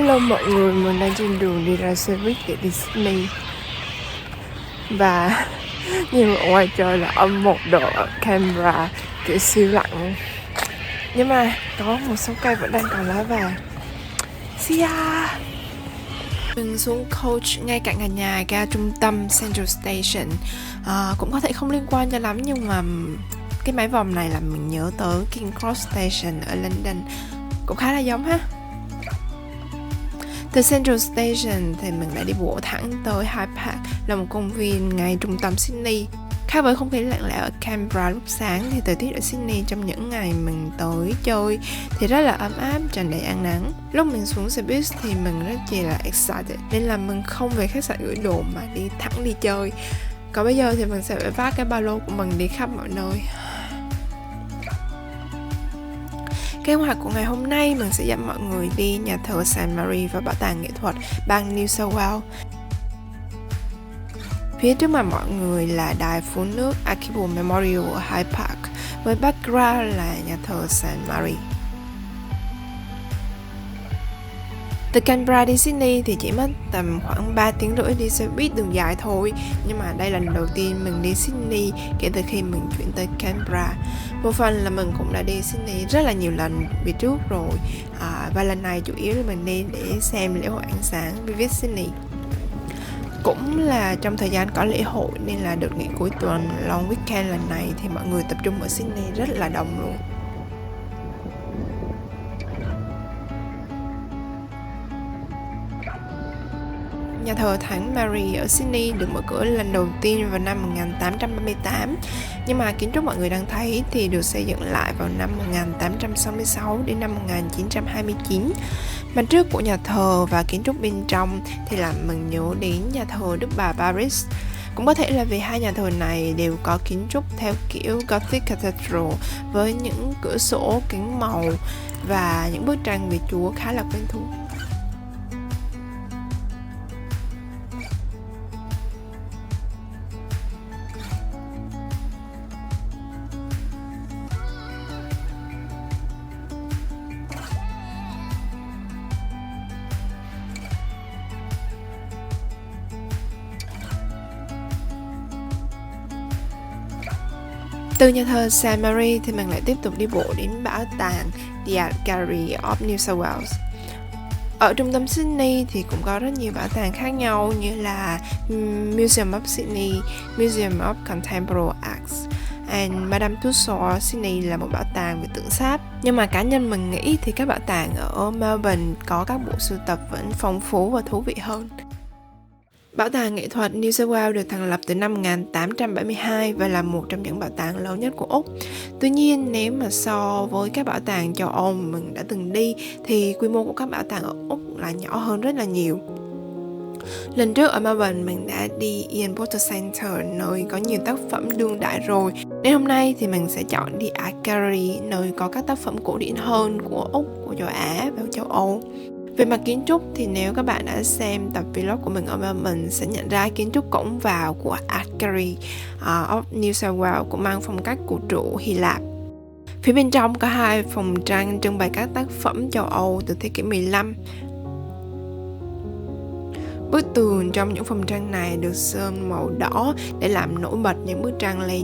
Hello mọi người, mình đang trên đường đi ra xe buýt để đi Sydney. Và nhìn ở ngoài trời là âm 1 độ ở Canberra, kiểu siêu lạnh. Nhưng mà có một số cây vẫn đang còn lá vàng. See ya! Mình xuống coach ngay cạnh nhà ga trung tâm Central Station. Cũng có thể không liên quan cho lắm, nhưng mà cái mái vòm này làm mình nhớ tới King Cross Station ở London. Cũng khá là giống ha. Từ Central Station thì mình lại đi bộ thẳng tới Hyde Park, là một công viên ngay trung tâm Sydney. Khác với không khí lạnh lẽo ở Canberra lúc sáng thì thời tiết ở Sydney trong những ngày mình tới chơi thì rất là ấm áp, tràn đầy ánh nắng. Lúc mình xuống xe buýt thì mình rất chỉ là excited, nên là mình không về khách sạn gửi đồ mà đi thẳng đi chơi. Còn bây giờ thì mình sẽ phải vác cái ba lô của mình đi khắp mọi nơi. Kế hoạch của ngày hôm nay mình sẽ dẫn mọi người đi nhà thờ St. Mary và bảo tàng nghệ thuật bang New South Wales. Phía trước mặt mọi người là đài phun nước Archibald Memorial ở Hyde Park, với background là nhà thờ St. Mary. Từ Canberra đi Sydney thì chỉ mất tầm khoảng 3 tiếng rưỡi đi xe buýt đường dài thôi. Nhưng mà đây là lần đầu tiên mình đi Sydney kể từ khi mình chuyển tới Canberra. Một phần là mình cũng đã đi Sydney rất là nhiều lần về trước rồi, và lần này chủ yếu là mình đi để xem lễ hội ánh sáng Vivid Sydney. Cũng là trong thời gian có lễ hội nên là đợt nghỉ cuối tuần long weekend lần này thì mọi người tập trung ở Sydney rất là đông luôn. Nhà thờ Thánh Mary ở Sydney được mở cửa lần đầu tiên vào năm 1838, nhưng mà kiến trúc mọi người đang thấy thì được xây dựng lại vào năm 1866 đến năm 1929. Mặt trước của nhà thờ và kiến trúc bên trong thì làm mình nhớ đến nhà thờ Đức Bà Paris. Cũng có thể là vì hai nhà thờ này đều có kiến trúc theo kiểu Gothic Cathedral với những cửa sổ kính màu và những bức tranh về Chúa khá là quen thuộc. Từ nhà thờ St. Mary thì mình lại tiếp tục đi bộ đến bảo tàng The Art Gallery of New South Wales. Ở trung tâm Sydney thì cũng có rất nhiều bảo tàng khác nhau như là Museum of Sydney, Museum of Contemporary Arts, and Madame Tussauds Sydney là một bảo tàng về tượng sáp. Nhưng mà cá nhân mình nghĩ thì các bảo tàng ở Melbourne có các bộ sưu tập vẫn phong phú và thú vị hơn. Bảo tàng nghệ thuật New South Wales được thành lập từ năm 1872 và là một trong những bảo tàng lớn nhất của Úc. Tuy nhiên, nếu mà so với các bảo tàng châu Âu mình đã từng đi thì quy mô của các bảo tàng ở Úc là nhỏ hơn rất là nhiều. Lần trước ở Melbourne mình đã đi Ian Potter Center, nơi có nhiều tác phẩm đương đại rồi. Nên hôm nay thì mình sẽ chọn đi Art Gallery, nơi có các tác phẩm cổ điển hơn của Úc, của châu Á và châu Âu. Về mặt kiến trúc thì nếu các bạn đã xem tập vlog của mình ở Melbourne sẽ nhận ra kiến trúc cổng vào của Art Gallery of New South Wales cũng mang phong cách cổ trụ Hy Lạp. Phía bên trong có hai phòng tranh trưng bày các tác phẩm châu Âu từ thế kỷ 15. Bức tường trong những phòng tranh này được sơn màu đỏ để làm nổi bật những bức tranh lên.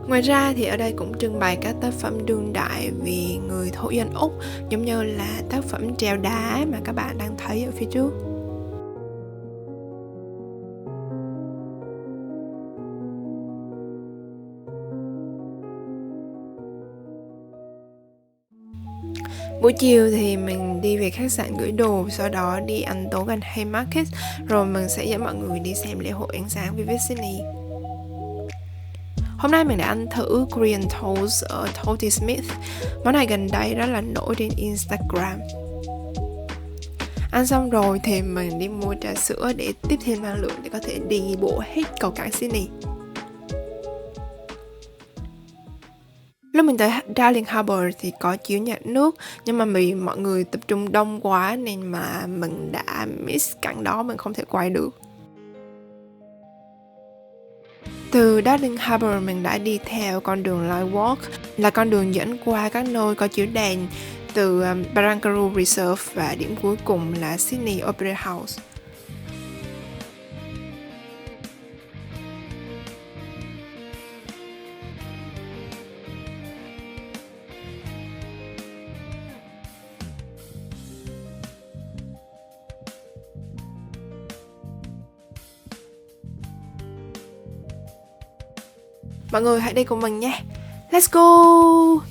Ngoài ra thì ở đây cũng trưng bày các tác phẩm đương đại về người thổ dân Úc, giống như là tác phẩm treo đá mà các bạn đang thấy ở phía trước. Buổi chiều thì mình đi về khách sạn gửi đồ, sau đó đi ăn tối gần Haymarket, rồi mình sẽ dẫn mọi người đi xem lễ hội ánh sáng Vivid Sydney. Hôm nay mình đã ăn thử Korean Toast ở Toasty Smith. Món này gần đây rất là nổi trên Instagram. Ăn xong rồi thì mình đi mua trà sữa để tiếp thêm năng lượng để có thể đi bộ hết cầu cảng Sydney. Lúc mình tới Darling Harbour thì có chiếu nhạc nước, nhưng mà vì mọi người tập trung đông quá nên mà mình đã miss cảnh đó, mình không thể quay được. Từ Darling Harbour mình đã đi theo con đường Light Walk, là con đường dẫn qua các nơi có chiếu đèn, từ Barangaroo Reserve và điểm cuối cùng là Sydney Opera House. Mọi người hãy đi cùng mình nha. Let's go!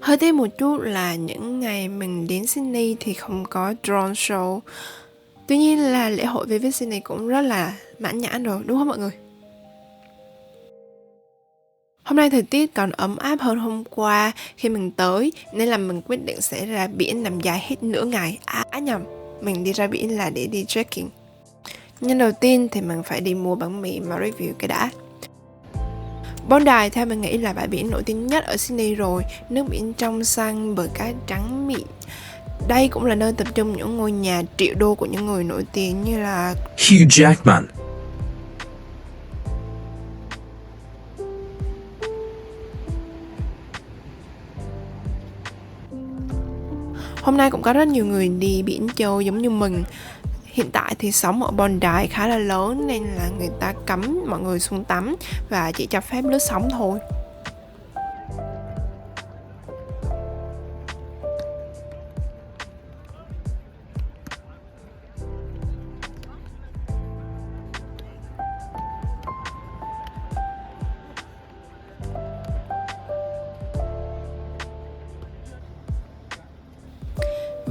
Hơi tiếc một chút là những ngày mình đến Sydney thì không có drone show. Tuy nhiên là lễ hội Vivid Sydney cũng rất là mãn nhãn rồi, đúng không mọi người? Hôm nay thời tiết còn ấm áp hơn hôm qua khi mình tới, nên là mình quyết định sẽ ra biển nằm dài hết nửa ngày. Nhầm, mình đi ra biển là để đi trekking. Nhưng đầu tiên thì mình phải đi mua bánh mì mà review cái đã. Bondi theo mình nghĩ là bãi biển nổi tiếng nhất ở Sydney rồi, nước biển trong xanh, bờ cát trắng mịn. Đây cũng là nơi tập trung những ngôi nhà triệu đô của những người nổi tiếng như là Hugh Jackman, hôm nay cũng có rất nhiều người đi biển chơi giống như mình. Hiện tại thì sóng ở Bondi khá là lớn nên là người ta cấm mọi người xuống tắm và chỉ cho phép lướt sóng thôi.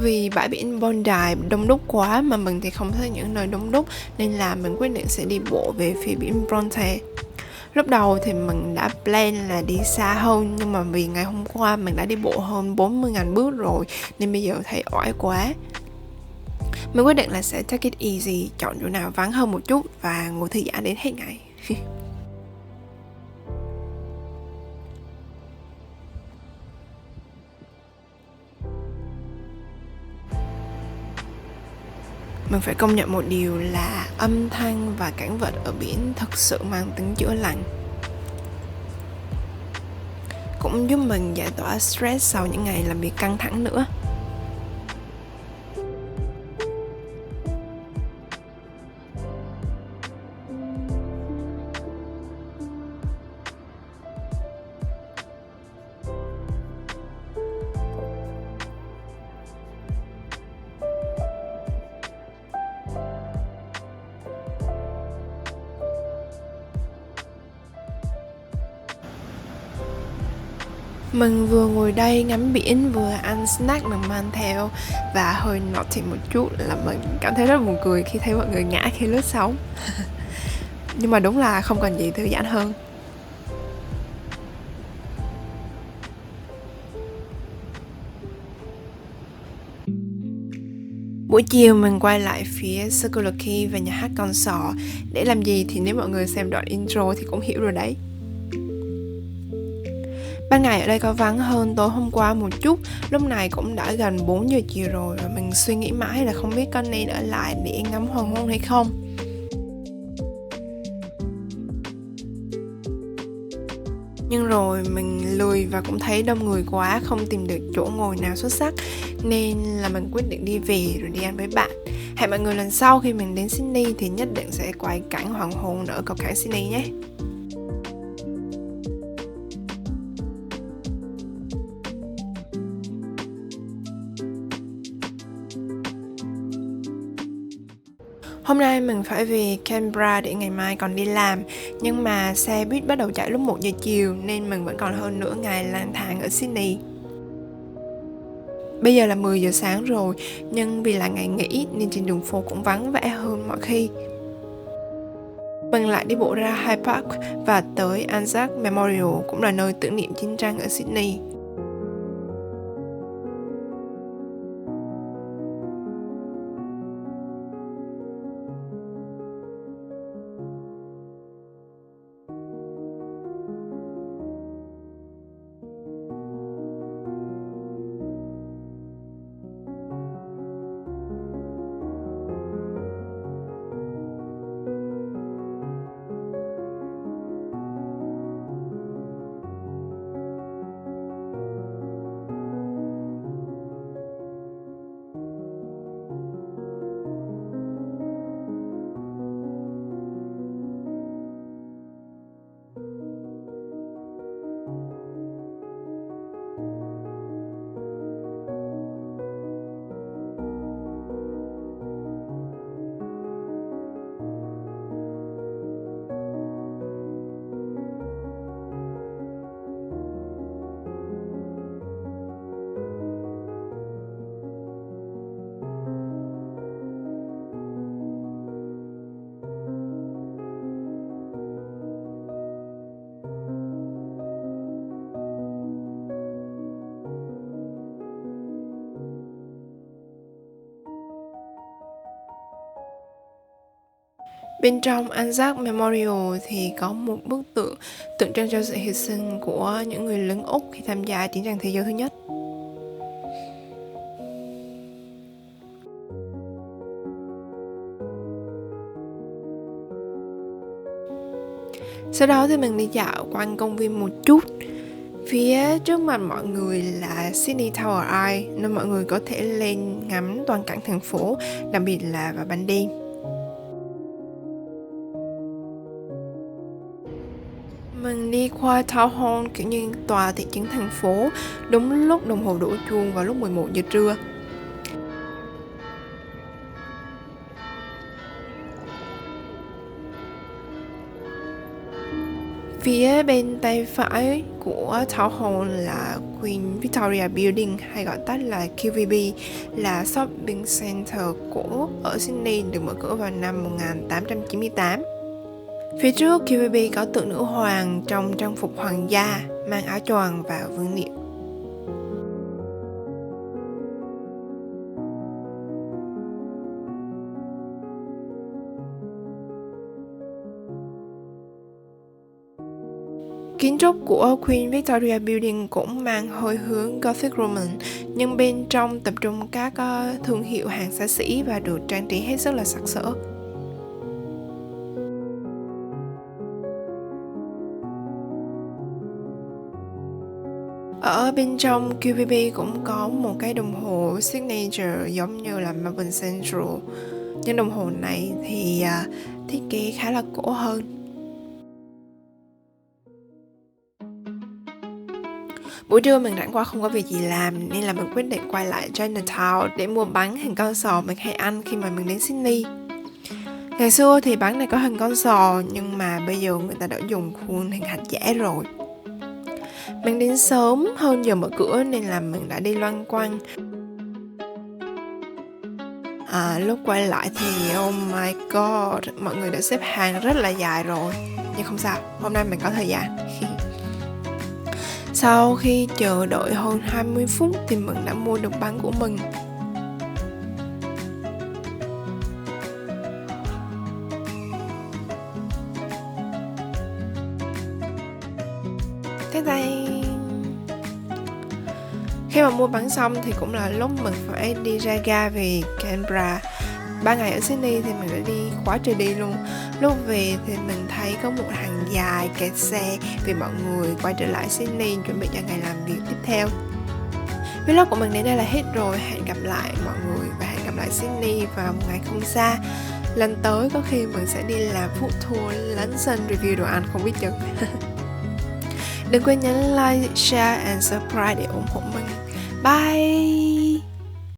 Vì bãi biển Bondi đông đúc quá mà mình thì không thích những nơi đông đúc, nên là mình quyết định sẽ đi bộ về phía biển Bronte. Lúc đầu thì mình đã plan là đi xa hơn, nhưng mà vì ngày hôm qua mình đã đi bộ hơn 40.000 bước rồi nên bây giờ thấy oải quá. Mình quyết định là sẽ take it easy, chọn chỗ nào vắng hơn một chút và ngồi thư giãn đến hết ngày. Mình phải công nhận một điều là âm thanh và cảnh vật ở biển thực sự mang tính chữa lành. Cũng giúp mình giải tỏa stress sau những ngày làm việc căng thẳng nữa. Mình vừa ngồi đây ngắm biển vừa ăn snack mình mang theo, và hơi naughty một chút là mình cảm thấy rất là buồn cười khi thấy mọi người ngã khi lướt sóng. Nhưng mà đúng là không còn gì thư giãn hơn. Buổi chiều mình quay lại phía Circular Quay và nhà hát Con Sò. Để làm gì thì nếu mọi người xem đoạn intro thì cũng hiểu rồi đấy. Ban ngày ở đây có vắng hơn tối hôm qua một chút. Lúc này cũng đã gần 4 giờ chiều rồi và mình suy nghĩ mãi là không biết có nên ở lại để ngắm hoàng hôn hay không. Nhưng rồi mình lười và cũng thấy đông người quá, không tìm được chỗ ngồi nào xuất sắc, nên là mình quyết định đi về rồi đi ăn với bạn. Hẹn mọi người lần sau khi mình đến Sydney thì nhất định sẽ quay cảnh hoàng hôn ở cầu cảng Sydney nhé. Hôm nay mình phải về Canberra để ngày mai còn đi làm, nhưng mà xe buýt bắt đầu chạy lúc 1 giờ chiều nên mình vẫn còn hơn nửa ngày lang thang ở Sydney. Bây giờ là 10 giờ sáng rồi, nhưng vì là ngày nghỉ nên trên đường phố cũng vắng vẻ hơn mọi khi. Mình lại đi bộ ra Hyde Park và tới Anzac Memorial, cũng là nơi tưởng niệm chiến tranh ở Sydney. Bên trong Anzac Memorial thì có một bức tượng tượng trưng cho sự hy sinh của những người lính Úc khi tham gia chiến tranh thế giới thứ nhất. Sau đó thì mình đi dạo quanh công viên một chút. Phía trước mặt mọi người là Sydney Tower Eye, nơi mọi người có thể lên ngắm toàn cảnh thành phố, đặc biệt là vào ban đêm. Mình đi qua Town Hall, kiểu như tòa thị trấn thành phố, đúng lúc đồng hồ đổ chuông vào lúc 11 giờ trưa. Phía bên tay phải của Town Hall là Queen Victoria Building, hay gọi tắt là QVB, là shopping center cổ ở Sydney, được mở cửa vào năm 1898. Phía trước QVB có tượng nữ hoàng trong trang phục hoàng gia, mang áo choàng và vương miện. Kiến trúc của Queen Victoria Building cũng mang hơi hướng Gothic Roman, nhưng bên trong tập trung các thương hiệu hàng xa xỉ và được trang trí hết sức là sặc sỡ. Ở bên trong QVB cũng có một cái đồng hồ signature giống như là Melbourne Central, nhưng đồng hồ này thì thiết kế khá là cổ hơn. Buổi trưa mình rảnh quá không có việc gì làm nên là mình quyết định quay lại Chinatown để mua bánh hình con sò mình hay ăn khi mà mình đến Sydney. Ngày xưa thì bánh này có hình con sò, nhưng mà bây giờ người ta đã dùng khuôn hình hạt dẻ rồi. Mình đến sớm hơn giờ mở cửa nên là mình đã đi loanh quanh. Lúc quay lại thì oh my god, mọi người đã xếp hàng rất là dài rồi. Nhưng không sao, hôm nay mình có thời gian. Sau khi chờ đợi hơn 20 phút thì mình đã mua được bánh của mình. Tán tan. Khi mà mua bán xong thì cũng là lúc mình phải đi ra ga về Canberra. 3 ngày ở Sydney thì mình đã đi quá trời đi luôn. Lúc về thì mình thấy có một hàng dài kẹt xe vì mọi người quay trở lại Sydney chuẩn bị cho ngày làm việc tiếp theo. Vlog của mình đến đây là hết rồi. Hẹn gặp lại mọi người và hẹn gặp lại Sydney vào một ngày không xa. Lần tới có khi mình sẽ đi làm food tour lấn sân review đồ ăn không biết chừng. Đừng quên nhấn like, share and subscribe để ủng hộ mình. Bye!